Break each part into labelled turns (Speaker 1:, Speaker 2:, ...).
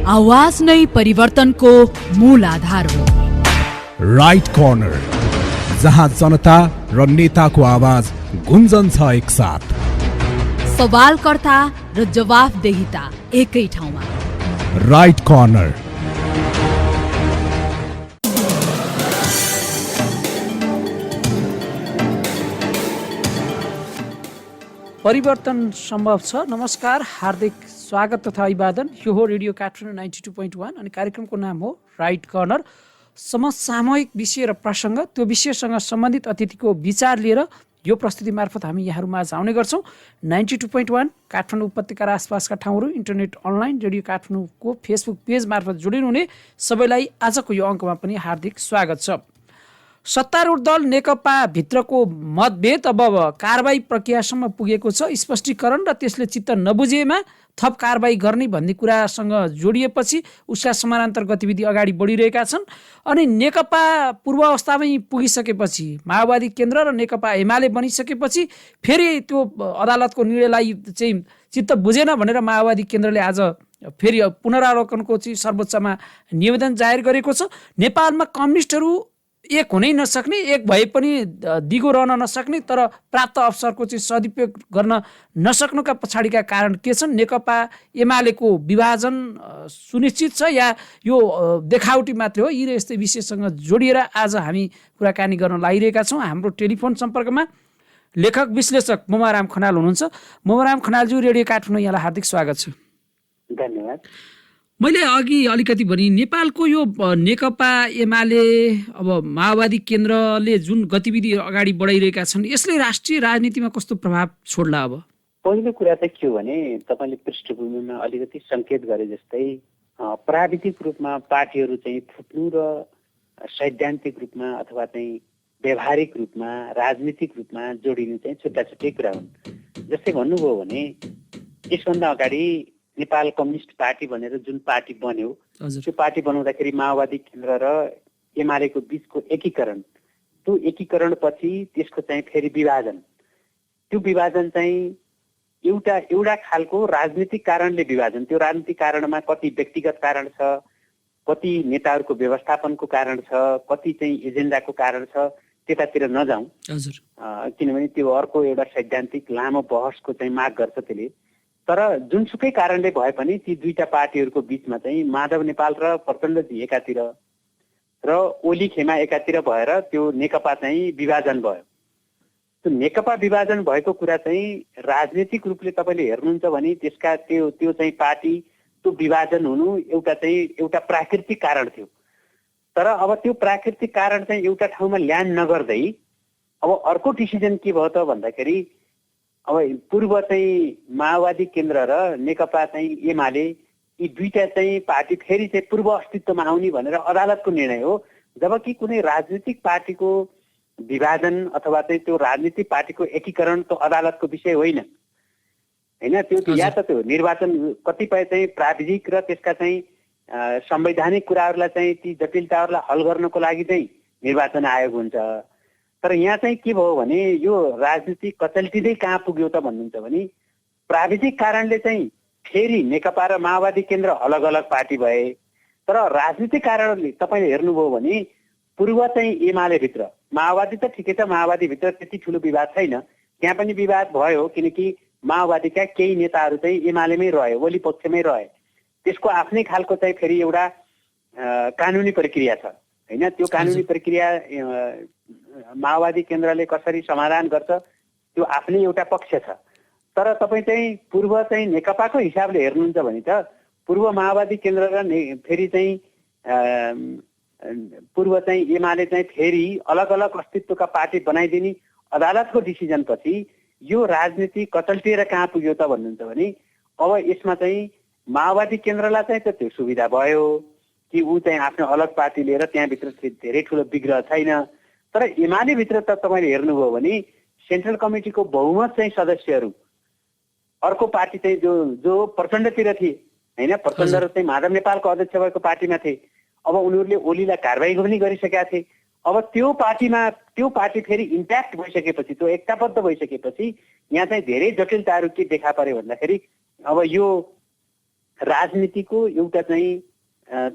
Speaker 1: आवाज नै परिवर्तनको मूल आधार हो।
Speaker 2: राइट कर्नर, जहाँ जनता र नेताको आवाज गुन्जन छ एकसाथ।
Speaker 1: सवालकर्ता र जवाफदेहिता एकै ठाउँमा।
Speaker 2: Right corner.
Speaker 3: परिवर्तन सम्भव छ। नमस्कार, हार्दिक स्वागत तथा अभिवादन। यो हो रेडियो काठमाडौँ 92.1 अनि कार्यक्रमको नाम हो राइट कर्नर। समसामयिक विषय र प्रसङ्ग, त्यो विषयसँग सम्बन्धित अतिथिको विचार लिएर यो प्रस्तुति मार्फत हामी यहाँहरूमा आउने गर्छौँ। 92.1 काठमाडौँ उपत्यका र आसपासका ठाउँहरू, इन्टरनेट अनलाइन रेडियो काठमाडौँको फेसबुक पेज मार्फत जोडिनुहुने सबैलाई आजको यो अङ्कमा पनि हार्दिक स्वागत छ। सत्तारूढ दल नेकपा भित्रको मतभेद अब कारबाही प्रक्रियासम्म पुगेको छ। स्पष्टीकरण र त्यसले चित्त नबुझिएमा थप कारबाही गर्ने भन्ने कुरासँग जोडिएपछि उसका समानान्तर गतिविधि अगाडि बढिरहेका छन्। अनि नेकपा पूर्व अवस्थामै पुगिसकेपछि, माओवादी केन्द्र र नेकपा एमाले बनिसकेपछि फेरि त्यो अदालतको निर्णयलाई चाहिँ चित्त बुझेन भनेर माओवादी केन्द्रले आज फेरि पुनरावलोकनको चाहिँ सर्वोच्चमा निवेदन जाहेर गरेको छ। नेपालमा कम्युनिस्टहरू एक हुनै नसक्ने, एक भए पनि दिगो रहन नसक्ने, तर प्राप्त अवसरको चाहिँ सदुपयोग गर्न नसक्नुका पछाडिका कारण के छन्? नेकपा एमालेको विभाजन सुनिश्चित छ या यो देखावटी मात्रै हो? यी र यस्तै विषयसँग जोडिएर आज हामी कुराकानी गर्न लागिरहेका छौँ। हाम्रो टेलिफोन सम्पर्कमा लेखक विश्लेषक मोमाराम खनाल हुनुहुन्छ। मोमाराम खनालज्यू, रेडियो काठमाडौँ यहाँलाई हार्दिक स्वागत छ।
Speaker 4: धन्यवाद।
Speaker 3: मैले अघि अलिकति भने नेपालको यो नेकपा एमाले अब माओवादी केन्द्रले जुन गतिविधि अगाडि बढाइरहेका छन्, यसले राष्ट्रिय राजनीतिमा कस्तो प्रभाव छोड्ला? अब
Speaker 4: पहिलो कुरा चाहिँ के हो भने, तपाईँले पृष्ठभूमिमा अलिकति सङ्केत गरे जस्तै प्राविधिक रूपमा पार्टीहरू चाहिँ फुट्नु र सैद्धान्तिक रूपमा अथवा चाहिँ व्यावहारिक रूपमा राजनीतिक रूपमा जोडिनु चाहिँ छुट्टा छुट्टै कुरा हुन्। जस्तै भन्नुभयो भने यसभन्दा अगाडि नेपाल कम्युनिस्ट पार्टी भनेर जुन पार्टी बन्यो, त्यो पार्टी बनाउँदाखेरि माओवादी केन्द्र र एमालेको बिचको एकीकरण, त्यो एकीकरण पछि त्यसको चाहिँ फेरि विभाजन, त्यो विभाजन चाहिँ एउटा खालको राजनीतिक कारणले विभाजन। त्यो राजनीतिक कारणमा कति व्यक्तिगत कारण छ, कति नेताहरूको व्यवस्थापनको कारण छ, कति चाहिँ एजेन्डाको कारण छ, त्यतातिर नजाउँ किनभने त्यो अर्को एउटा सैद्धान्तिक लामो बहसको चाहिँ माग गर्छ त्यसले। तर जुनसुकै कारणले भए पनि ती दुईटा पार्टीहरूको बिचमा चाहिँ माधव नेपाल र प्रचण्डजी एकातिर र ओली खेमा एकातिर भएर त्यो नेकपा चाहिँ विभाजन भयो। त्यो नेकपा विभाजन भएको कुरा चाहिँ राजनीतिक रूपले तपाईँले हेर्नुहुन्छ भने त्यसका त्यो चाहिँ पार्टी त्यो विभाजन हुनु एउटा प्राकृतिक कारण थियो। तर अब त्यो प्राकृतिक कारण चाहिँ एउटा ठाउँमा ल्यान्ड नगर्दै अब अर्को डिसिजन के भयो त भन्दाखेरि, अब पूर्व चाहिँ माओवादी केन्द्र र नेकपा चाहिँ एमाले यी दुईटा चाहिँ पार्टी फेरि चाहिँ पूर्व अस्तित्वमा आउने भनेर अदालतको निर्णय हो। जबकि कुनै राजनीतिक पार्टीको विभाजन अथवा चाहिँ त्यो राजनीतिक पार्टीको एकीकरण त अदालतको विषय होइन। त्यो या त त्यो निर्वाचन कतिपय चाहिँ प्राविधिक र त्यसका चाहिँ संवैधानिक कुराहरूलाई चाहिँ ती जटिलताहरूलाई हल गर्नको लागि चाहिँ निर्वाचन आयोग हुन्छ। तर यहाँ चाहिँ के भयो भने यो राजनीति कचल्टिँदै कहाँ पुग्यो त भन्नुहुन्छ भने, प्राविधिक कारणले चाहिँ फेरि नेकपा र माओवादी केन्द्र अलग अलग पार्टी भए। तर राजनीतिक कारणले तपाईँले हेर्नुभयो भने पूर्व चाहिँ एमाले भित्र, माओवादी त ठिकै छ, माओवादी भित्र त्यति ठुलो विवाद छैन, त्यहाँ पनि विवाद भयो किनकि माओवादीका केही नेताहरू चाहिँ एमालेमै रहे, ओली पक्षमै रहे। त्यसको आफ्नै खालको चाहिँ फेरि एउटा कानुनी प्रक्रिया छ होइन। त्यो कानुनी प्रक्रिया माओवादी केन्द्रले कसरी समाधान गर्छ त्यो आफ्नै एउटा पक्ष छ। तर तपाईँ चाहिँ पूर्व चाहिँ नेकपाको हिसाबले हेर्नुहुन्छ भने त पूर्व माओवादी केन्द्र र फेरि चाहिँ पूर्व चाहिँ एमाले चाहिँ फेरि अलग अलग अस्तित्वका पार्टी बनाइदिने अदालतको डिसिजन पछि यो राजनीति कचल्टिएर कहाँ पुग्यो त भन्नुहुन्छ भने, अब यसमा चाहिँ माओवादी केन्द्रलाई चाहिँ त त्यो सुविधा भयो कि ऊ चाहिँ आफ्नो अलग पार्टी लिएर त्यहाँभित्र धेरै ठुलो विग्रह छैन। तर एमाले भित्र त तपाईँले हेर्नुभयो भने सेन्ट्रल कमिटीको बहुमत चाहिँ सदस्यहरू अर्को पार्टी चाहिँ जो प्रचण्डतिर थिए होइन, प्रचण्ड र चाहिँ माधव नेपालको अध्यक्ष भएको पार्टीमा थिए। अब उनीहरूले ओलीलाई कारबाही पनि गरिसकेका थिए। अब त्यो पार्टी फेरि इन्ट्याक्ट भइसकेपछि, त्यो एकताबद्ध भइसकेपछि यहाँ चाहिँ धेरै जटिलताहरू के देखा पर्यो भन्दाखेरि, अब यो राजनीतिको एउटा चाहिँ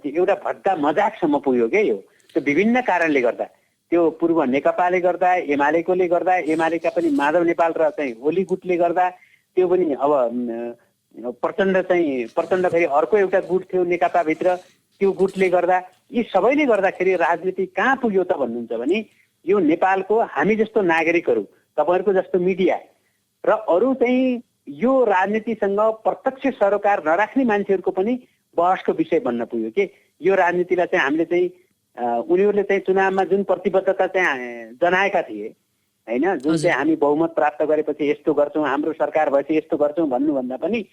Speaker 4: एउटा भद्दा मजाकसम्म पुग्यो क्या यो। त्यो विभिन्न कारणले गर्दा, त्यो पूर्व नेकपाले गर्दा, एमालेकोले गर्दा, एमालेका पनि माधव नेपाल र चाहिँ ओली गुटले गर्दा, त्यो पनि अब प्रचण्ड फेरि अर्को एउटा गुट थियो नेकपाभित्र, त्यो गुटले गर्दा, यी सबैले गर्दाखेरि राजनीति कहाँ पुग्यो त भन्नुहुन्छ भने यो नेपालको हामी जस्तो नागरिकहरू, तपाईँहरूको जस्तो मिडिया र अरू चाहिँ यो राजनीतिसँग प्रत्यक्ष सरोकार नराख्ने मान्छेहरूको पनि बहसको विषय बन्न पुग्यो कि यो राजनीतिलाई चाहिँ हामीले चाहिँ उनीहरूले चाहिँ चुनावमा जुन प्रतिबद्धता चाहिँ जनाएका थिए होइन, जुन चाहिँ हामी बहुमत प्राप्त गरेपछि यस्तो गर्छौँ, हाम्रो सरकार भएपछि यस्तो गर्छौँ भन्नुभन्दा पनि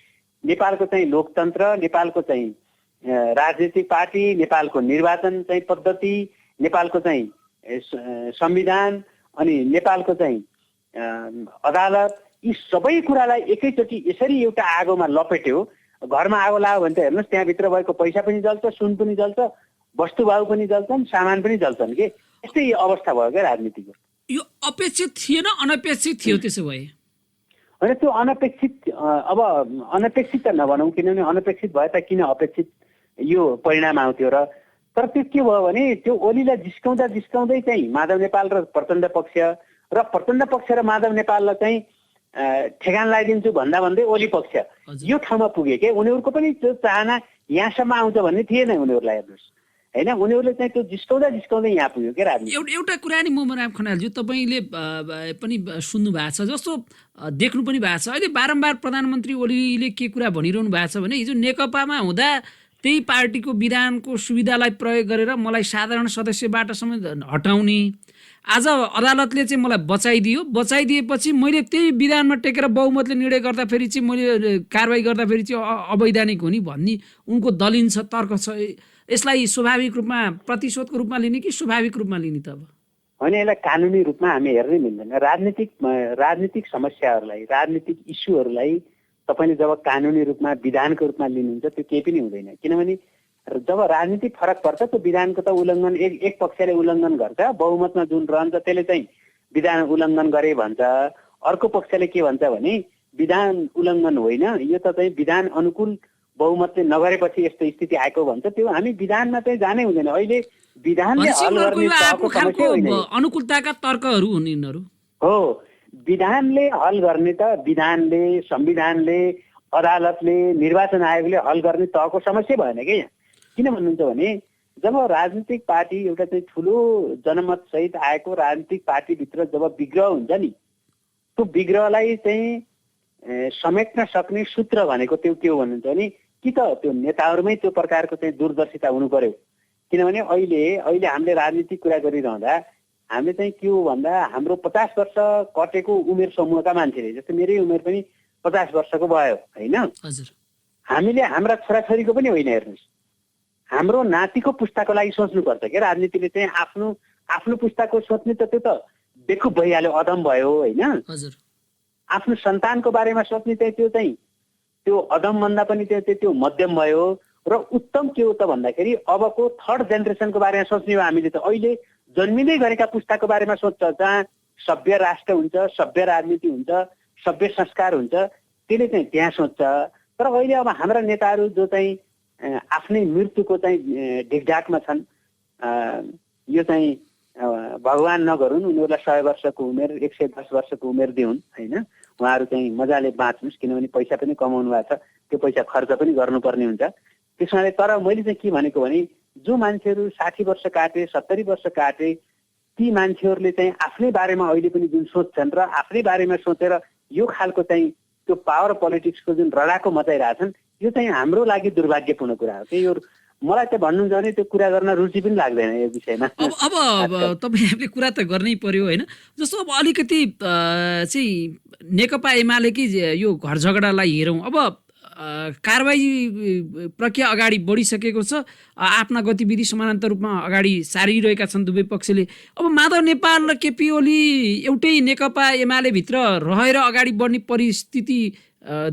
Speaker 4: नेपालको चाहिँ लोकतन्त्र, नेपालको चाहिँ राजनीतिक पार्टी, नेपालको निर्वाचन चाहिँ पद्धति, नेपालको चाहिँ संविधान अनि नेपालको चाहिँ अदालत, यी सबै कुरालाई एकैचोटि यसरी एउटा आगोमा लपेट्यो। घरमा आगो लाग्यो भने त हेर्नुहोस् त्यहाँभित्र भएको पैसा पनि जल्छ, सुन पनि जल्छ, वस्तुभाउ पनि जल्छन्, सामान पनि जल्छन् कि। यस्तै अवस्था भयो क्या राजनीतिको।
Speaker 3: यो अपेक्षित थिएन, अनपेक्षित थियो त्यसो भए?
Speaker 4: होइन, त्यो अनपेक्षित, अब अनपेक्षित त नभनौँ, किनभने अनपेक्षित भए त किन अपेक्षित यो परिणाम आउँथ्यो र। तर त्यो के भयो भने त्यो ओलीलाई जिस्काउँदै चाहिँ माधव नेपाल र प्रचण्ड पक्ष र प्रचण्ड पक्ष र माधव नेपाललाई चाहिँ ठेगान लगाइदिन्छु भन्दै ओली पक्ष यो ठाउँमा पुगे के। उनीहरूको पनि त्यो चाहना यहाँसम्म आउँछ भन्ने थिएन उनीहरूलाई, हेर्नुहोस् होइन। उनीहरूले चाहिँ त्यो जिस्काउँदै यहाँ पुग्यो क्या राजनीति।
Speaker 3: एउटा कुरा नि मोहन खनालज्यू तपाईँले पनि सुन्नु भएको छ, जस्तो देख्नु पनि भएको छ, अहिले बारम्बार प्रधानमन्त्री ओलीले के कुरा भनिरहनु भएको छ भने हिजो नेकपामा हुँदा त्यही पार्टीको विधानको सुविधालाई प्रयोग गरेर मलाई साधारण सदस्यबाट समेत हटाउने, आज अदालतले चाहिँ मलाई बचाइदिएपछि मैले त्यही विधानमा टेकेर बहुमतले निर्णय गर्दाखेरि चाहिँ मैले कारवाही गर्दाखेरि चाहिँ अवैधानिक हो नि भन्ने उनको दलिन छ, तर्क छ। यसलाई स्वाभाविक रूपमा प्रतिशोधको रूपमा लिने कि स्वाभाविक रूपमा लिने त? अब
Speaker 4: होइन, यसलाई कानुनी रूपमा हामी हेर्नै मिल्दैन। राजनीतिक समस्याहरूलाई, राजनीतिक इस्युहरूलाई तपाईँले जब कानुनी रूपमा विधानको रूपमा लिनुहुन्छ त्यो केही पनि हुँदैन। किनभने जब राजनीतिक फरक पर्छ त्यो विधानको त उल्लङ्घन एक पक्षले उल्लङ्घन गर्छ, बहुमतमा जुन रहन्छ त्यसले चाहिँ विधान उल्लङ्घन गरे भन्छ, अर्को पक्षले के भन्छ भने विधान उल्लङ्घन होइन, यो त चाहिँ विधान अनुकूल बहुमतले नगरेपछि यस्तो स्थिति आएको भन्छ। त्यो हामी विधानमा चाहिँ जानै हुँदैन। अहिले विधानले हल गर्ने समस्या होइन,
Speaker 3: अनुकूलताका तर्कहरू हुन् यिनीहरू।
Speaker 4: हो, विधानले हल गर्ने त विधानले, संविधानले, अदालतले, निर्वाचन आयोगले हल गर्ने तहको समस्या भएन क्या यहाँ। किन भन्नुहुन्छ भने जब राजनीतिक पार्टी एउटा चाहिँ ठुलो जनमत सहित आएको राजनीतिक पार्टीभित्र जब विग्रह हुन्छ नि, त्यो विग्रहलाई चाहिँ समेट्न सक्ने सूत्र भनेको त्यो के हो भन्नुहुन्छ भने कि त त्यो नेताहरूमै त्यो प्रकारको चाहिँ दूरदर्शिता हुनु पर्यो। किनभने अहिले हामीले राजनीतिक कुरा गरिरहँदा हामीले चाहिँ के हो भन्दा हाम्रो 50 वर्ष कटेको उमेर समूहका मान्छेले, जस्तै मेरै उमेर पनि 50 वर्षको भयो होइन, हामीले हाम्रा छोराछोरीको पनि होइन, हेर्नुहोस् हाम्रो नातिको पुस्ताको लागि सोच्नुपर्छ क्या। राजनीतिले चाहिँ आफ्नो पुस्ताको सोच्ने त त्यो त बेकुफ भइहाल्यो, अदम भयो होइन। आफ्नो सन्तानको बारेमा सोच्ने चाहिँ त्यो अदमभन्दा पनि त्यो मध्यम भयो र उत्तम के हो त भन्दाखेरि अबको थर्ड जेनेरेसनको बारेमा सोच्ने हो हामीले। त अहिले जन्मिँदै गरेका पुस्ताको बारेमा सोध्छ, जहाँ सभ्य राष्ट्र हुन्छ, सभ्य राजनीति हुन्छ, सभ्य संस्कार हुन्छ, त्यसले चाहिँ त्यहाँ सोध्छ। तर अहिले अब हाम्रा नेताहरू जो चाहिँ आफ्नै मृत्युको चाहिँ ढिकढाकमा छन्, यो चाहिँ भगवान नगरून्, उनीहरूलाई 100 वर्षको उमेर, 110 वर्षको उमेर दिउन् होइन, उहाँहरू चाहिँ मजाले बाँच्नुहोस्, किनभने पैसा पनि कमाउनु भएको छ, त्यो पैसा खर्च पनि गर्नुपर्ने हुन्छ त्यसमाले। तर मैले चाहिँ के भनेको भने जो मान्छेहरू 60 वर्ष काटे, 70 वर्ष काटे, ती मान्छेहरूले चाहिँ आफ्नै बारेमा अहिले पनि जुन सोच्छन् र आफ्नै बारेमा सोचेर यो खालको चाहिँ त्यो पावर पोलिटिक्सको जुन रडाको मचाइरहेछन्, यो चाहिँ हाम्रो लागि दुर्भाग्यपूर्ण कुरा हो। त्यही हो, मलाई त भन्नुहुन्छ भने त्यो कुरा गर्न रुचि पनि लाग्दैन यो विषयमा।
Speaker 3: अब तपाईँले कुरा त गर्नै पर्यो होइन। जस्तो अब अलिकति चाहिँ नेकपा एमालेकै यो घर झगडालाई हेरौँ, अब कारबाही प्रक्रिया अगाडि बढिसकेको छ, आफ्ना गतिविधि समानान्तर रूपमा अगाडि सारिरहेका छन् दुवै पक्षले। अब माधव नेपाल र केपी ओली एउटै नेकपा एमाले भित्र रहेर अगाडि बढ्ने परिस्थिति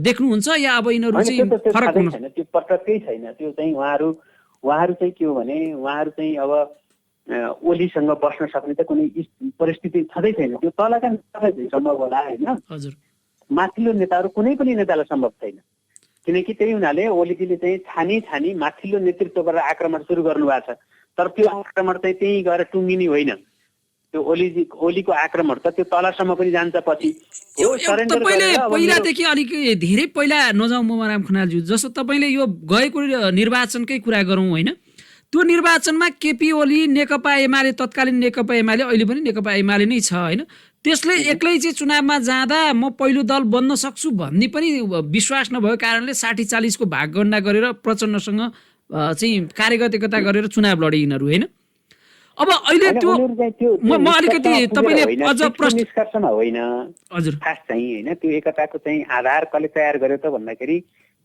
Speaker 3: देख्नुहुन्छ या अब यिनीहरू चाहिँ फरक हुनु
Speaker 4: छैन? त्यो पटक्कै छैन। त्यो चाहिँ उहाँहरू चाहिँ के हो भने उहाँहरू चाहिँ अब ओलीसँग बस्न सक्ने त कुनै परिस्थिति छँदै छैन। त्यो तलका नेतालाई सम्भव होला होइन,
Speaker 3: हजुर,
Speaker 4: माथिल्लो नेताहरू कुनै पनि नेतालाई सम्भव छैन। किनकि त्यही हुनाले ओलीजीले चाहिँ छानी माथिल्लो नेतृत्वबाट आक्रमण सुरु गर्नुभएको छ। तर त्यो आक्रमण चाहिँ त्यही गएर टुङ्गिने होइन। त्यो ओलीको आक्रमण त त्यो तलसम्म पनि जान्छ पछि।
Speaker 3: पहिलादेखि अलिक धेरै पहिला नजाउँ मोमाराम खनालज्यू, जस्तो तपाईँले यो गएको निर्वाचनकै कुरा गरौँ होइन, त्यो निर्वाचनमा केपी ओली नेकपा एमाले, तत्कालीन नेकपा एमाले, अहिले पनि नेकपा एमाले नै छ होइन, त्यसले एक्लै चाहिँ चुनावमा जाँदा म पहिलो दल बन्न सक्छु भन्ने पनि विश्वास नभएको कारणले 60-40 को भागगणना गरेर प्रचण्डसँग चाहिँ कार्यगतिकता गरेर चुनाव लडे यिनीहरू होइन। अब अहिले त्यो म अलिकति तपाईँले अझ प्रश्न
Speaker 4: निष्कर्षमा होइन
Speaker 3: हजुर
Speaker 4: खास चाहिँ होइन, त्यो एकताको चाहिँ आधार कसले तयार गर्यो त भन्दाखेरि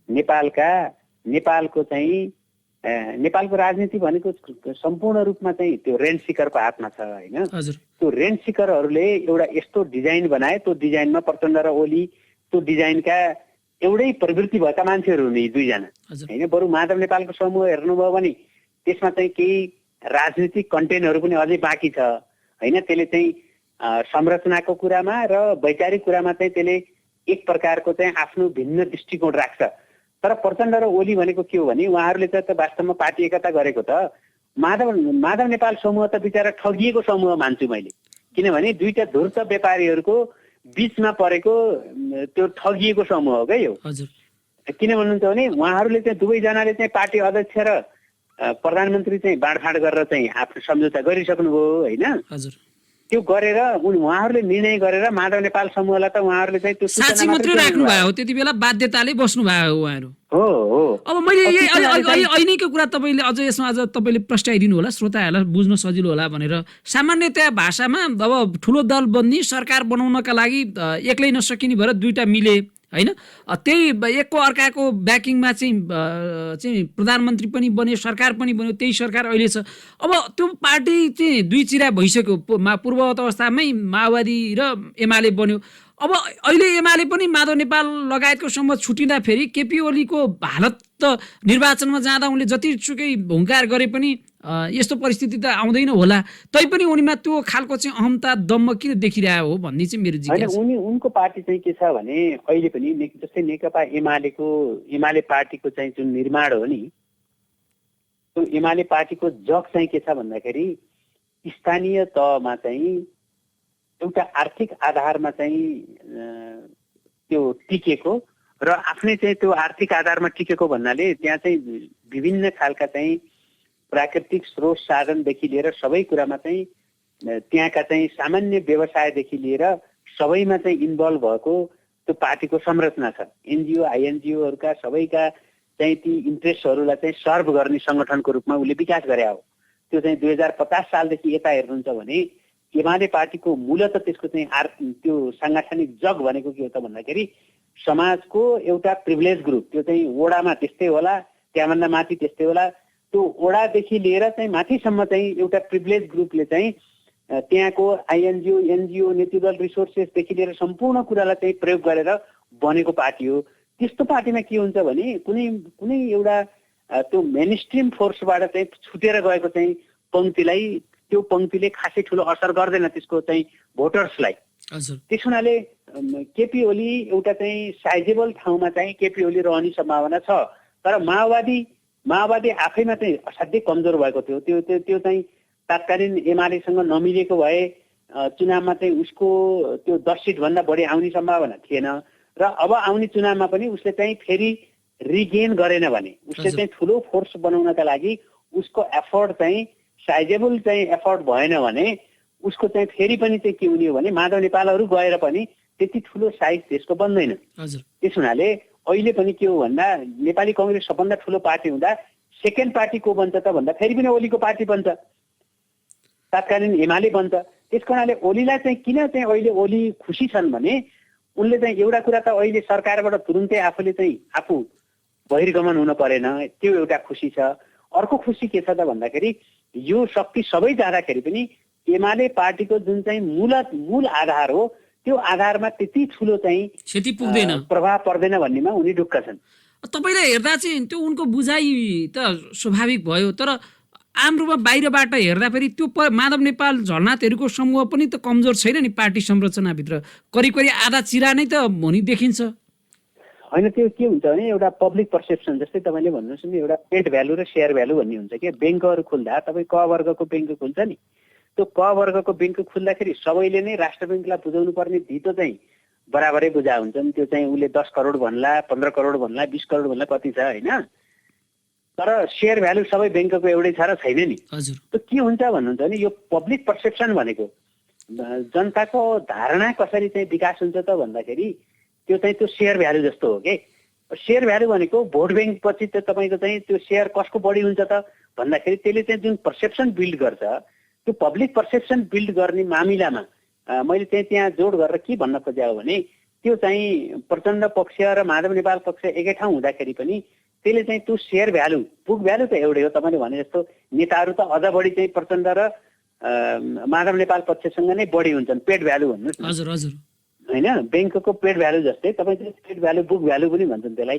Speaker 4: नेपालको चाहिँ नेपालको राजनीति भनेको सम्पूर्ण रूपमा चाहिँ त्यो रेन्ट सिकरको हातमा छ होइन। त्यो रेन्ट सिकरहरूले एउटा यस्तो डिजाइन बनाए, त्यो डिजाइनमा प्रचण्ड र ओली त्यो डिजाइनका एउटै प्रवृत्ति भएका मान्छेहरू हुने दुईजना होइन। बरु माधव नेपालको समूह हेर्नुभयो भने त्यसमा चाहिँ केही राजनीतिक कन्टेन्टहरू पनि अझै बाँकी छ होइन। त्यसले चाहिँ संरचनाको कुरामा र वैचारिक कुरामा चाहिँ त्यसले एक प्रकारको चाहिँ आफ्नो भिन्न दृष्टिकोण राख्छ। तर प्रचण्ड र ओली भनेको के हो भने उहाँहरूले त वास्तवमा पार्टी एकता गरेको त माधव नेपाल समूह त बिचरा ठगिएको समूह मान्छु मैले। किनभने दुईटा धूर्त व्यापारीहरूको बिचमा परेको त्यो ठगिएको समूह हो क्या यो। किन भन्नुहुन्छ भने उहाँहरूले चाहिँ दुवैजनाले चाहिँ पार्टी अध्यक्ष र प्रधानमन्त्री चाहिँ बाँडफाँड गरेर चाहिँ आफ्नो सम्झौता गरिसक्नुभयो होइन। त्यो गरेर उहाँहरूले निर्णय गरेर माधव नेपाल समूहलाई त उहाँहरूले चाहिँ त्यो
Speaker 3: साँच्ची मात्रै राख्नु भयो, त्यति बेला बाध्यताले बस्नु भयो उहाँहरू।
Speaker 4: हो।
Speaker 3: अब मैले अहिलेको कुरा तपाईँले अझ यसमा अझ तपाईँले प्रस्ट्याइदिनु होला, श्रोताहरूलाई बुझ्न सजिलो होला भनेर। सामान्यतया भाषामा अब ठुलो दल बन्ने सरकार बनाउनका लागि एक्लै नसकिने भएर दुईटा मिले होइन, त्यही एकको अर्काको ब्याकिङमा चाहिँ प्रधानमन्त्री पनि बन्यो, सरकार पनि बन्यो, त्यही सरकार अहिले छ। अब त्यो पार्टी चाहिँ दुई चिरा भइसक्यो, पूर्ववत अवस्थामै माओवादी र एमाले बन्यो। अब अहिले एमाले पनि माधव नेपाल लगायतको सम्म छुटिँदा फेरि केपी ओलीको हालत त निर्वाचनमा जाँदा उनले जतिसुकै हुङ्कार गरे पनि यस्तो परिस्थिति त आउँदैन होला, तैपनि उनीमा त्यो खालको चाहिँ अहमता दम्म किन देखिरहेको हो भन्ने चाहिँ मेरो जिज्ञासा।
Speaker 4: उनको पार्टी चाहिँ के छ भने अहिले पनि जस्तै नेकपा एमाले पार्टीको चाहिँ जुन निर्माण हो नि, त्यो एमाले पार्टीको जग चाहिँ के छ भन्दाखेरि स्थानीय तहमा चाहिँ एउटा आर्थिक आधारमा चाहिँ त्यो टिकेको र आफ्नै चाहिँ त्यो आर्थिक आधारमा टिकेको भन्नाले त्यहाँ चाहिँ विभिन्न खालका चाहिँ प्राकृतिक स्रोत साधनदेखि लिएर सबै कुरामा चाहिँ त्यहाँका चाहिँ सामान्य व्यवसायदेखि लिएर सबैमा चाहिँ इन्भल्भ भएको त्यो पार्टीको संरचना छ। एनजिओ आइएनजिओहरूका सबैका चाहिँ ती इन्ट्रेस्टहरूलाई चाहिँ सर्भ गर्ने सङ्गठनको रूपमा उसले विकास गरे हो। त्यो चाहिँ 2050 सालदेखि यता हेर्नुहुन्छ भने एमाले पार्टीको मूलत त्यसको चाहिँ त्यो साङ्गठनिक जग भनेको के हो त भन्दाखेरि समाजको एउटा प्रिभिलेज ग्रुप, त्यो चाहिँ वडामा त्यस्तै होला, त्यहाँभन्दा माथि त्यस्तै होला, त्यो वडादेखि लिएर चाहिँ माथिसम्म चाहिँ एउटा प्रिभिलेज ग्रुपले चाहिँ त्यहाँको आइएनजिओ एनजिओ नेचुरल रिसोर्सेसदेखि लिएर सम्पूर्ण कुरालाई चाहिँ प्रयोग गरेर बनेको पार्टी हो। त्यस्तो पार्टीमा के हुन्छ भने कुनै एउटा त्यो मेनस्ट्रिम फोर्सबाट चाहिँ छुटेर गएको चाहिँ पङ्क्तिलाई त्यो पङ्क्तिले खासै ठुलो असर गर्दैन त्यसको चाहिँ भोटर्सलाई। त्यस हुनाले केपी ओली एउटा चाहिँ साइजेबल ठाउँमा चाहिँ केपी ओली रहने सम्भावना छ। तर माओवादी आफैमा चाहिँ असाध्यै कमजोर भएको थियो। त्यो चाहिँ तत्कालीन एमालेसँग नमिलेको भए चुनावमा चाहिँ उसको त्यो 10 सिटभन्दा बढी आउने सम्भावना थिएन र अब आउने चुनावमा पनि उसले चाहिँ फेरि रिगेन गरेन भने उसले चाहिँ ठुलो फोर्स बनाउनका लागि उसको एफर्ट चाहिँ साइजेबल चाहिँ एफर्ट भएन भने उसको चाहिँ फेरि पनि चाहिँ के हुने हो भने माधव नेपालहरू गएर पनि त्यति ठुलो साइज त्यसको बन्दैन। त्यस हुनाले अहिले पनि के हो भन्दा नेपाली कङ्ग्रेस सबभन्दा ठुलो पार्टी हुँदा सेकेन्ड पार्टी को बन्छ त भन्दा फेरि पनि ओलीको पार्टी बन्छ, तत्कालीन एमाले बन्छ। त्यसको हुनाले ओलीलाई चाहिँ किन चाहिँ अहिले ओली खुसी छन् भने उनले चाहिँ एउटा कुरा त अहिले सरकारबाट तुरुन्तै आफू बहिर्गमन हुन परेन, त्यो एउटा खुसी छ। अर्को खुसी के छ त भन्दाखेरि यो शक्ति सबै जाँदाखेरि पनि एमाले पार्टीको जुन चाहिँ मूल आधार हो त्यो आधारमा त्यति ठुलो चाहिँ
Speaker 3: क्षति पुग्दैन,
Speaker 4: प्रभाव पर्दैन भन्नेमा उनी ढुक्क छन्।
Speaker 3: तपाईँलाई हेर्दा चाहिँ त्यो उनको बुझाइ त स्वाभाविक भयो, तर आम रूपमा बाहिरबाट हेर्दा फेरि त्यो माधव नेपाल झलनाथहरूको समूह पनि त कमजोर छैन नि पार्टी संरचनाभित्र, करिब आधा चिरा नै त हुने देखिन्छ।
Speaker 4: होइन त्यो के हुन्छ भने एउटा पब्लिक पर्सेप्सन जस्तै तपाईँले भन्नुहोस् नि एउटा पेड भ्यालु र सेयर भ्यालु भन्ने हुन्छ कि ब्याङ्कहरू खुल्दा तपाईँ क वर्गको ब्याङ्क खुल्छ नि त्यो क वर्गको ब्याङ्क खुल्दाखेरि सबैले नै राष्ट्र ब्याङ्कलाई बुझाउनु पर्ने धितो चाहिँ बराबरै बुझा हुन्छन् त्यो चाहिँ उसले 10 करोड भन्ला 15 करोड भन्ला 20 करोड भन्ला कति छ होइन तर सेयर भ्यालु सबै ब्याङ्कको एउटै छ र छैन नि
Speaker 3: हजुर
Speaker 4: त्यो के हुन्छ भन्नुहुन्छ भने यो पब्लिक पर्सेप्सन भनेको जनताको धारणा कसरी चाहिँ विकास हुन्छ त भन्दाखेरि त्यो चाहिँ त्यो सेयर भ्यालु जस्तो हो कि सेयर भ्यालु भनेको भोट ब्याङ्क पछि त तपाईँको चाहिँ त्यो सेयर कसको बढी हुन्छ त भन्दाखेरि त्यसले चाहिँ जुन पर्सेप्सन बिल्ड गर्छ त्यो पब्लिक पर्सेप्सन बिल्ड गर्ने मामिलामा मैले चाहिँ त्यहाँ जोड गरेर के भन्न खोजेँ भने त्यो चाहिँ प्रचण्ड पक्ष र माधव नेपाल पक्ष एकै ठाउँ हुँदाखेरि पनि त्यसले चाहिँ त्यो सेयर भ्यालु बुक भ्यालु त एउटै हो तपाईँले भने जस्तो नेताहरू त अझ बढी चाहिँ प्रचण्ड र माधव नेपाल पक्षसँग नै बढी हुन्छन् पेड भ्यालु भन्नुहोस् न
Speaker 3: हजुर हजुर
Speaker 4: होइन ब्याङ्कको पेड भ्यालु जस्तै तपाईँ चाहिँ पेड भ्यालु बुक भ्यालु पनि भन्छन् त्यसलाई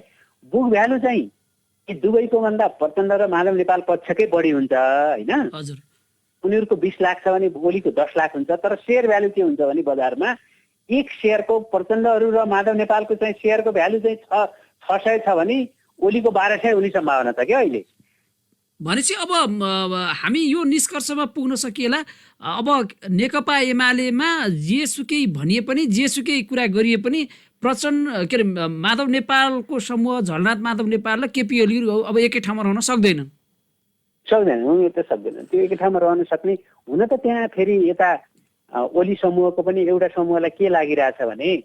Speaker 4: बुक भ्यालु चाहिँ यी दुवैको भन्दा प्रचण्ड र माधव नेपाल पक्षकै बढी हुन्छ होइन
Speaker 3: हजुर
Speaker 4: उनीहरूको 20 लाख छ भने ओलीको 10 लाख हुन्छ तर सेयर भ्यालु के हुन्छ भने बजारमा एक सेयरको प्रचण्डहरू र माधव नेपालको चाहिँ सेयरको भ्यालु चाहिँ 600 छ भने ओलीको 1200 हुने सम्भावना छ क्या अहिले
Speaker 3: भनेपछि अब हामी यो निष्कर्षमा पुग्न सकिएला अब नेकपा एमालेमा जेसुकै भनिए पनि जेसुकै कुरा गरिए पनि प्रचण्ड के अरे माधव नेपालको समूह झलनाथ माधव नेपाल र केपी ओली अब एकै ठाउँमा रहन सक्दैनन्
Speaker 4: उनीहरू त सक्दैन त्यो एकै ठाउँमा रहन सक्ने हुन त त्यहाँ फेरि यता ओली समूहको पनि एउटा समूहलाई के लागिरहेछ भने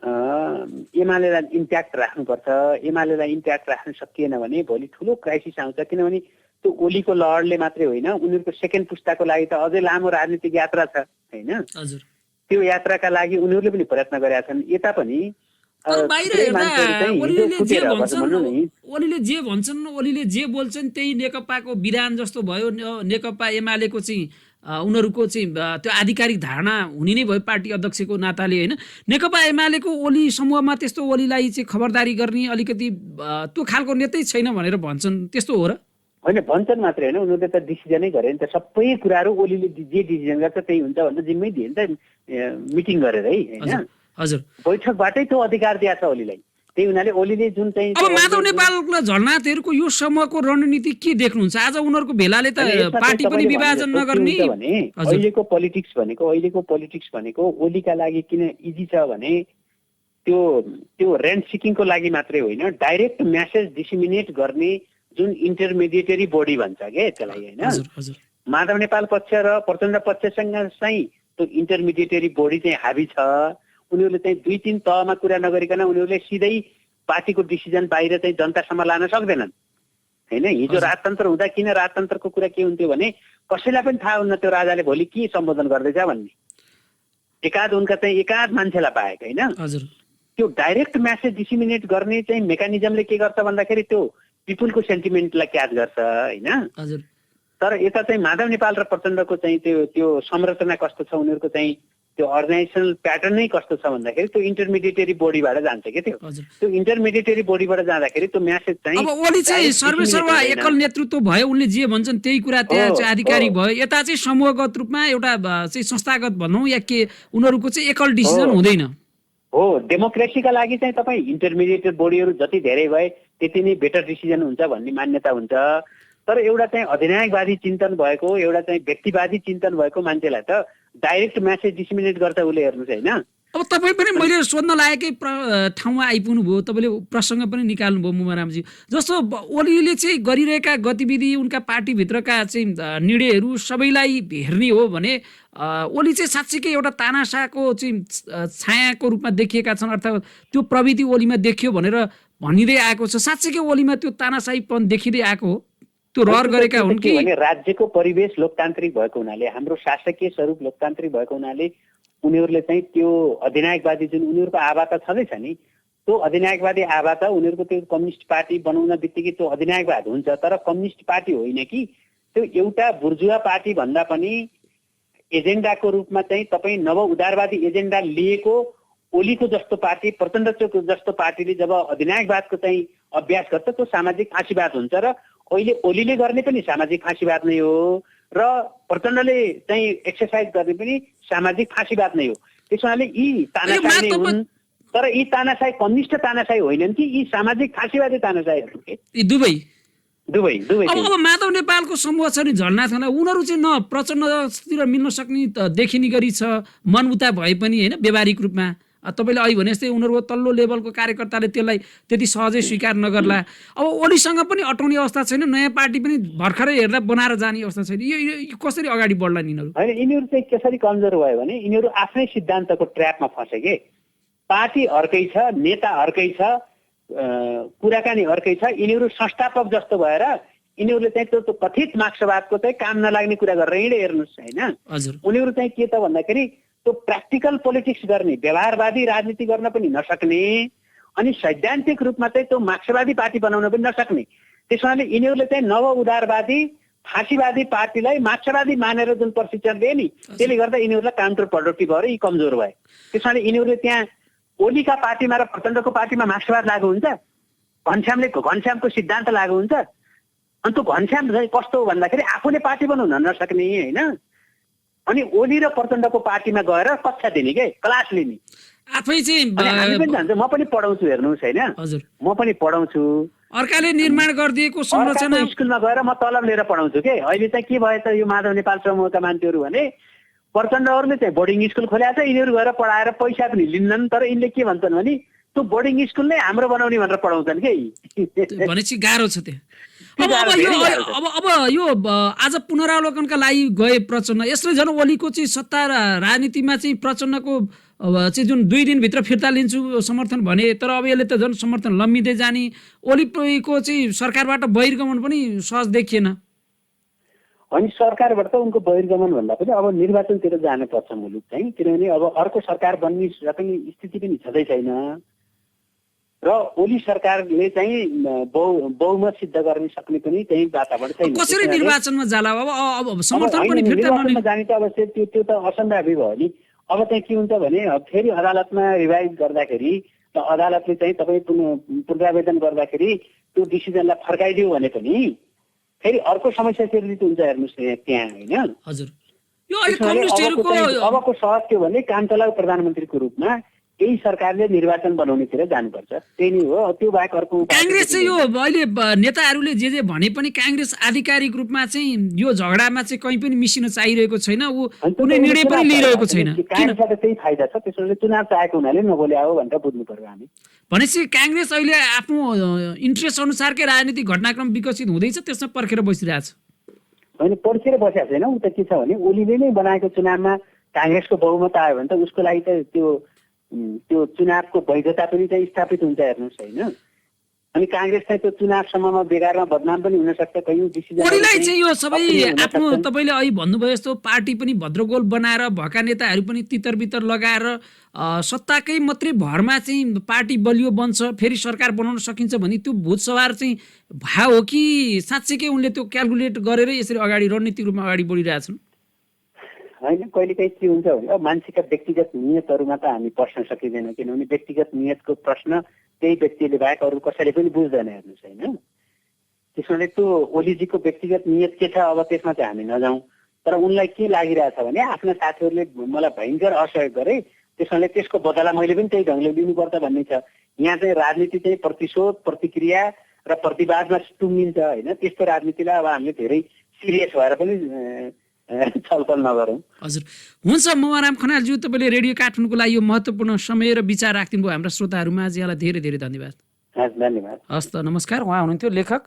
Speaker 4: एमालेलाई इन्ट्याक्ट राख्नुपर्छ एमालेलाई इन्ट्याक्ट राख्न सकिएन भने भोलि ठुलो क्राइसिस आउँछ किनभने त्यो ओलीको लहरले मात्रै होइन उनीहरूको सेकेन्ड पुस्ताको लागि त अझै लामो राजनीतिक यात्रा छ होइन
Speaker 3: हजुर
Speaker 4: त्यो यात्राका लागि उनीहरूले पनि प्रयत्न गरेका छन् यता पनि
Speaker 3: ओलीले जे भन्छन् ओलीले जे बोल्छन् त्यही नेकपाको विधान जस्तो भयो नेकपा एमालेको चाहिँ उनीहरूको चाहिँ त्यो आधिकारिक धारणा हुने नै भयो पार्टी अध्यक्षको नाताले होइन नेकपा एमालेको ओली समूहमा त्यस्तो ओलीलाई चाहिँ खबरदारी गर्ने अलिकति त्यो खालको नेतै छैन भनेर भन्छन् त्यस्तो हो र
Speaker 4: होइन भन्छन् मात्रै होइन उनीहरूले त डिसिजनै गरे नि त सबै कुराहरू ओलीले जे डिसिजन गर्छ त्यही हुन्छ भनेर जिम्मै दिए नि त मिटिङ गरेर है होइन
Speaker 3: हजुर
Speaker 4: बैठकबाटै त्यो अधिकार दिएको छ ओलीलाई त्यही हुनाले ओलीले जुन चाहिँ
Speaker 3: अब माधव नेपाल र झलनाथहरूको यो समूहको रणनीति के देख्नुहुन्छ आज उनीहरूको भेलाले त पार्टी पनि विभाजन नगर्ने
Speaker 4: भने अहिलेको पोलिटिक्स भनेको ओलीका लागि किन इजी छ भने त्यो रेन्ट सिकिङको लागि मात्रै होइन डाइरेक्ट म्यासेज डिसिमिनेट गर्ने जुन इन्टरमिडिएटरी बडी भन्छ के त्यसलाई होइन माधव नेपाल पक्ष र प्रचण्ड पक्षसँग चाहिँ त्यो इन्टरमिडिएटरी बडी चाहिँ हाबी छ उनीहरूले चाहिँ 2-3 तहमा कुरा नगरिकन उनीहरूले सिधै पार्टीको डिसिजन बाहिर चाहिँ जनतासम्म लान सक्दैनन् होइन हिजो राजतन्त्र हुँदा किन राजतन्त्रको कुरा के हुन्थ्यो भने कसैलाई पनि थाहा हुन्न त्यो राजाले भोलि के सम्बोधन गर्दैछ भन्ने एकाध मान्छेलाई पाएको होइन त्यो डाइरेक्ट म्यासेज डिसिमिनेट गर्ने चाहिँ मेकानिजमले के गर्छ भन्दाखेरि त्यो पिपुलको सेन्टिमेन्टलाई क्याच गर्छ होइन तर यता चाहिँ माधव नेपाल र प्रचण्डको चाहिँ त्यो संरचना कस्तो छ उनीहरूको चाहिँ त्यो अर्गनाइजेसनल प्याटर्न नै कस्तो छ भन्दाखेरि त्यो इन्टरमिडिएटरी बडीबाट जान्छ के त्यो इन्टरमिडिएटरी बडीबाट जाँदाखेरि त्यो म्यासेज चाहिँ
Speaker 3: अब ओली चाहिँ सर्वसर्वा एकल नेतृत्व भयो उनले जे भन्छन् त्यही कुरा त्यहाँ चाहिँ आधिकारिक भयो यता चाहिँ समूहगत रूपमा एउटा चाहिँ संस्थागत भनौँ या के उनीहरूको चाहिँ एकल डिसिजन हुँदैन
Speaker 4: हो डेमोक्रेसीका लागि चाहिँ तपाईँ इन्टरमिडिएट बडीहरू जति धेरै भए त्यति नै बेटर डिसिजन हुन्छ भन्ने मान्यता हुन्छ तर एउटा चाहिँ अधिनायकवादी चिन्तन भएको एउटा चाहिँ व्यक्तिवादी चिन्तन भएको मान्छेलाई त डाइरेक्ट म्यासेज डिसिमिनेट गर्छ उसले हेर्नुहोस् होइन
Speaker 3: अब तपाईँ पनि मैले सोध्न लागेकै ठाउँमा आइपुग्नु भयो तपाईँले प्रसङ्ग पनि निकाल्नु भयो मुमारामजी जस्तो ओलीले चाहिँ गरिरहेका गतिविधि उनका पार्टीभित्रका चाहिँ निर्णयहरू सबैलाई हेर्ने हो भने ओली चाहिँ साँच्चीकै एउटा तानाशाहको चाहिँ छायाको रूपमा देखिएका छन् अर्थात् त्यो प्रविधि ओलीमा देखियो भनेर भनिँदै आएको छ साँच्चीकै ओलीमा त्यो तानाशाहीपन देखिँदै आएको हो त्यो रहर गरेका हुन् कि
Speaker 4: राज्यको परिवेश लोकतान्त्रिक भएको हुनाले हाम्रो शासकीय स्वरूप लोकतान्त्रिक भएको हुनाले उनीहरूले चाहिँ त्यो अधिनायकवादी जुन उनीहरूको आभा त छँदैछ नि त्यो अधिनायकवादी आभा त उनीहरूको त्यो कम्युनिस्ट पार्टी बनाउन बित्तिकै त्यो अधिनायकवाद हुन्छ तर कम्युनिस्ट पार्टी होइन कि त्यो एउटा बुर्जुवा पार्टी भन्दा पनि एजेन्डाको रूपमा चाहिँ तपाईँ नव उदारवादी एजेन्डा लिएको ओलीको जस्तो पार्टी प्रचण्डको जस्तो पार्टीले जब अधिनायकवादको चाहिँ अभ्यास गर्छ त्यो सामाजिक फाँसीवाद हुन्छ र अहिले ओलीले गर्ने पनि सामाजिक फाँसीवाद नै हो र प्रचण्डले चाहिँ एक्सर्साइज गर्ने पनि सामाजिक फाँसीवाद नै हो त्यसैले यी तानाशाही हुन् तर यी तानाशाही कम्युनिस्ट तानाशाही होइनन् कि यी सामाजिक फाँसीवादी तानाशाहीहरू के
Speaker 3: यी दुवै
Speaker 4: दुवै
Speaker 3: अब माधव नेपालको समूह छ नि झलनाथ खनाल, उनीहरू चाहिँ न प्रचण्डतिर मिल्न सक्ने देखिने गरी छ, मनमुता भए पनि होइन व्यवहारिक रूपमा। तपाईँले अहिले भने जस्तै उनीहरूको तल्लो लेभलको कार्यकर्ताले त्यसलाई त्यति सहजै स्वीकार नगर्ला। अब ओलीसँग पनि अटाउने अवस्था छैन, नयाँ पार्टी पनि भर्खरै हेर्दा बनाएर जाने अवस्था छैन। यो कसरी अगाडि बढ्ला यिनीहरू?
Speaker 4: होइन, यिनीहरू चाहिँ कसरी कमजोर भयो भने यिनीहरू आफ्नै सिद्धान्तको ट्र्यापमा फँसे के। पार्टी अर्कै छ, नेता अर्कै छ, कुराकानी अर्कै छ। यिनीहरू संस्थापक जस्तो भएर यिनीहरूले चाहिँ त्यो कथित मार्क्सवादको चाहिँ काम नलाग्ने कुरा गरेर हिँडे हेर्नुहोस् होइन। उनीहरू चाहिँ के त भन्दाखेरि त्यो प्र्याक्टिकल पोलिटिक्स गर्ने, व्यवहारवादी राजनीति गर्न पनि नसक्ने, अनि सैद्धान्तिक रूपमा चाहिँ त्यो मार्क्सवादी पार्टी बनाउन पनि नसक्ने। त्यसैले यिनीहरूले चाहिँ नव उदारवादी फाँसीवादी पार्टीलाई मार्क्सवादी मानेर जुन प्रशिक्षण दिए नि, त्यसले गर्दा यिनीहरूलाई काउन्टर प्रोडक्टिभ भएर यी कमजोर भए। त्यसैले यिनीहरूले त्यहाँ ओलीका पार्टीमा र प्रचण्डको पार्टीमा मार्क्सवाद लागु हुन्छ, घनश्यामको सिद्धान्त लागु हुन्छ। अनि त्यो घनश्याम चाहिँ कस्तो हो भन्दाखेरि आफूले पार्टी बनाउन नसक्ने होइन, अनि ओली र प्रचण्डको पार्टीमा गएर कक्षा दिने के, क्लास लिने।
Speaker 3: आफै चाहिँ
Speaker 4: हामी पनि जान्छ, म पनि पढाउँछु हेर्नुहोस् होइन, म पनि पढाउँछु।
Speaker 3: अर्काले निर्माण गरिदिएको संरचना
Speaker 4: स्कुलमा गएर म तलब लिएर पढाउँछु के। अहिले चाहिँ के भयो त यो माधव नेपाल समूहका मान्छेहरू भने प्रचण्डहरूले चाहिँ बोर्डिङ स्कुल खोलेको छ, यिनीहरू गएर पढाएर पैसा पनि लिन्नन्। तर यिनले के भन्छन् भने त्यो बोर्डिङ स्कुल नै हाम्रो बनाउने भनेर पढाउँछन् के।
Speaker 3: भनेपछि गाह्रो छ त्यहाँ। अब यो आज पुनरावलोकनका लागि गए प्रचण्ड, यसले झन् ओलीको चाहिँ सत्ता राजनीतिमा चाहिँ प्रचण्डको चाहिँ जुन 2 दिनभित्र फिर्ता लिन्छु समर्थन भने, तर अब यसले त झन् समर्थन लम्बिँदै जाने, ओलीको चाहिँ सरकारबाट बहिर्गमन पनि सहज देखिएन।
Speaker 4: अनि सरकारबाट त उनको बहिर्गमन भन्दा पनि अब निर्वाचनतिर जानुपर्छ मुलुक चाहिँ, किनभने अब अर्को सरकार बन्ने सक्ने स्थिति पनि छँदै छैन र ओली सरकारले चाहिँ बहुमत सिद्ध गर्न सक्ने पनि चाहिँ वातावरण छैन।
Speaker 3: कसरी निर्वाचनमा जाला? अब समर्थन पनि फिर्ता
Speaker 4: निर्वाचनमा जाने त अवश्य त्यो त असम्भावी भयो नि। अब चाहिँ के हुन्छ भने फेरि अदालतमा रिभाइज गर्दाखेरि र अदालतले चाहिँ तपाईँ पुनरावेदन गर्दाखेरि त्यो डिसिजनलाई फर्काइदियो भने पनि फेरि अर्को समस्या सिर्जित हुन्छ हेर्नुहोस् त्यहाँ होइन।
Speaker 3: हजुर, यो अहिले कम्युनिस्टहरुको
Speaker 4: अबको सहज के भने कामचलाउ प्रधानमन्त्रीको रूपमा यही सरकारले निर्वाचन बनाउनेतिर जानुपर्छ, त्यही नै हो। त्यो बाहेक अर्को
Speaker 3: कांग्रेस चाहिँ यो अहिले नेताहरूले जे भने पनि कांग्रेस आधिकारिक रूपमा चाहिँ यो झगडामा चाहिँ कहीँ पनि मिसिन चाहिरहेको छैन, ऊ कुनै निर्णय पनि लिइरहेको छैन।
Speaker 4: कांग्रेसलाई त्यही फाइदा छ, त्यसैले चुनाव चाहेको हुनाले नबोल्या हो भनेर बुझ्नु पर्यो हामी।
Speaker 3: भनेपछि कांग्रेस अहिले आफ्नो इन्ट्रेस्ट अनुसारकै राजनीतिक घटनाक्रम विकसित हुँदैछ, त्यसमा पर्खेर बसिरहेछ।
Speaker 4: होइन, पर्खेर बसेको छैन। ऊ त के छ भने ओलीले नै बनाएको चुनावमा कांग्रेसको बहुमत आयो भने त उसको लागि त त्यो चुनावको वैधता पनि चाहिँ स्थापित हुन्छ हेर्नुहोस् होइन। अनि कांग्रेस चाहिँ त्यो चुनावसम्ममा बेकारमा बदनाम पनि हुन सक्छ। कयौं डिसिजन
Speaker 3: ओलीलाई चाहिँ यो सबै आफ्नो तपाईले अहिले भन्नुभयो जस्तो पार्टी पनि भद्रगोल बनाएर भएका नेताहरू पनि तितर बितर लगाएर सत्ताकै मात्रै भरमा चाहिँ पार्टी बलियो बन्छ, फेरि सरकार बनाउन सकिन्छ भने त्यो भूत सवार चाहिँ भए हो कि साँच्चैकै उनले त्यो क्याल्कुलेट गरेर यसरी अगाडि रणनीतिक रूपमा अगाडि बढिरहेछन्?
Speaker 4: होइन, कहिलेकाहीँ के हुन्छ भने मान्छेका व्यक्तिगत नियतहरूमा त हामी पस्न सकिँदैन, किनभने व्यक्तिगत नियतको प्रश्न त्यही व्यक्तिले बाहेक अरू कसैले पनि बुझ्दैन हेर्नुहोस् होइन। त्यसमाले त्यो ओलीजीको व्यक्तिगत नियत के छ अब त्यसमा चाहिँ हामी नजाउँ, तर उनलाई के लागिरहेछ भने आफ्ना साथीहरूले मलाई भयङ्कर असहयोग गरे, त्यसमाले त्यसको बदला मैले पनि त्यही ढङ्गले लिनुपर्छ भन्ने छ। यहाँ चाहिँ राजनीति चाहिँ प्रतिशोध, प्रतिक्रिया र प्रतिवादमा टुङ्गिन्छ होइन। त्यस्तो राजनीतिलाई अब हामीले धेरै सिरियस भएर पनि छलफल नगरौँ।
Speaker 3: हजुर, हुन्छ। मवाराम खनालज्यू, तपाईँले रेडियो काठमाडौँको लागि यो महत्त्वपूर्ण समय र विचार राखिदिनु भयो हाम्रा श्रोताहरूमा। आज यहाँलाई धेरै धेरै धन्यवाद।
Speaker 4: धन्यवाद।
Speaker 3: हस् त, नमस्कार। उहाँ हुनुहुन्थ्यो लेखक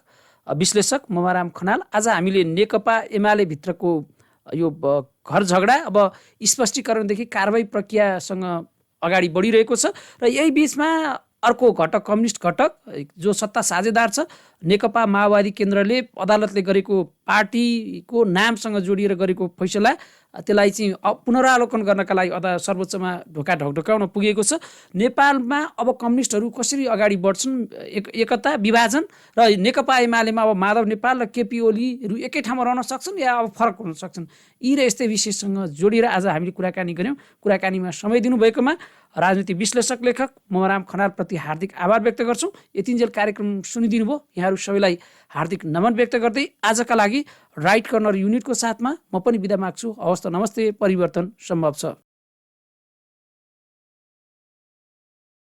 Speaker 3: विश्लेषक मवाराम खनाल। आज हामीले नेकपा एमाले भित्रको यो घर झगडा अब स्पष्टीकरणदेखि कारबाही प्रक्रियासँग अगाडि बढिरहेको छ र यही बिचमा अर्को घटक कम्युनिस्ट घटक जो सत्ता साझेदार छ नेकपा माओवादी केन्द्रले अदालतले गरेको पार्टीको नामसँग जोडिएर गरेको फैसला त्यसलाई चाहिँ पुनरावलोकन गर्नका लागि सर्वोच्चमा ढोका ढकढकाउन पुगेको छ। नेपालमा अब कम्युनिस्टहरू कसरी अगाडि बढ्छन्, एकता विभाजन र नेकपा एमालेमा अब माधव नेपाल र केपी ओलीहरू एकै ठाउँमा रहन सक्छन् या अब फरक हुन सक्छन्, यी र यस्तै विषयसँग जोडिएर आज हामीले कुराकानी गऱ्यौँ। कुराकानीमा समय दिनुभएकोमा राजनीतिक विश्लेषक लेखक मवाराम खनालप्रति हार्दिक आभार व्यक्त गर्छौँ। यतिन्जेल कार्यक्रम सुनिदिनु भयो, यहाँहरू सबैलाई हार्दिक नमन व्यक्त गर्दै आजका लागि राइट कर्नर युनिटको साथमा म पनि बिदा माग्छु। हवस् त, नमस्ते। परिवर्तन सम्भव छ।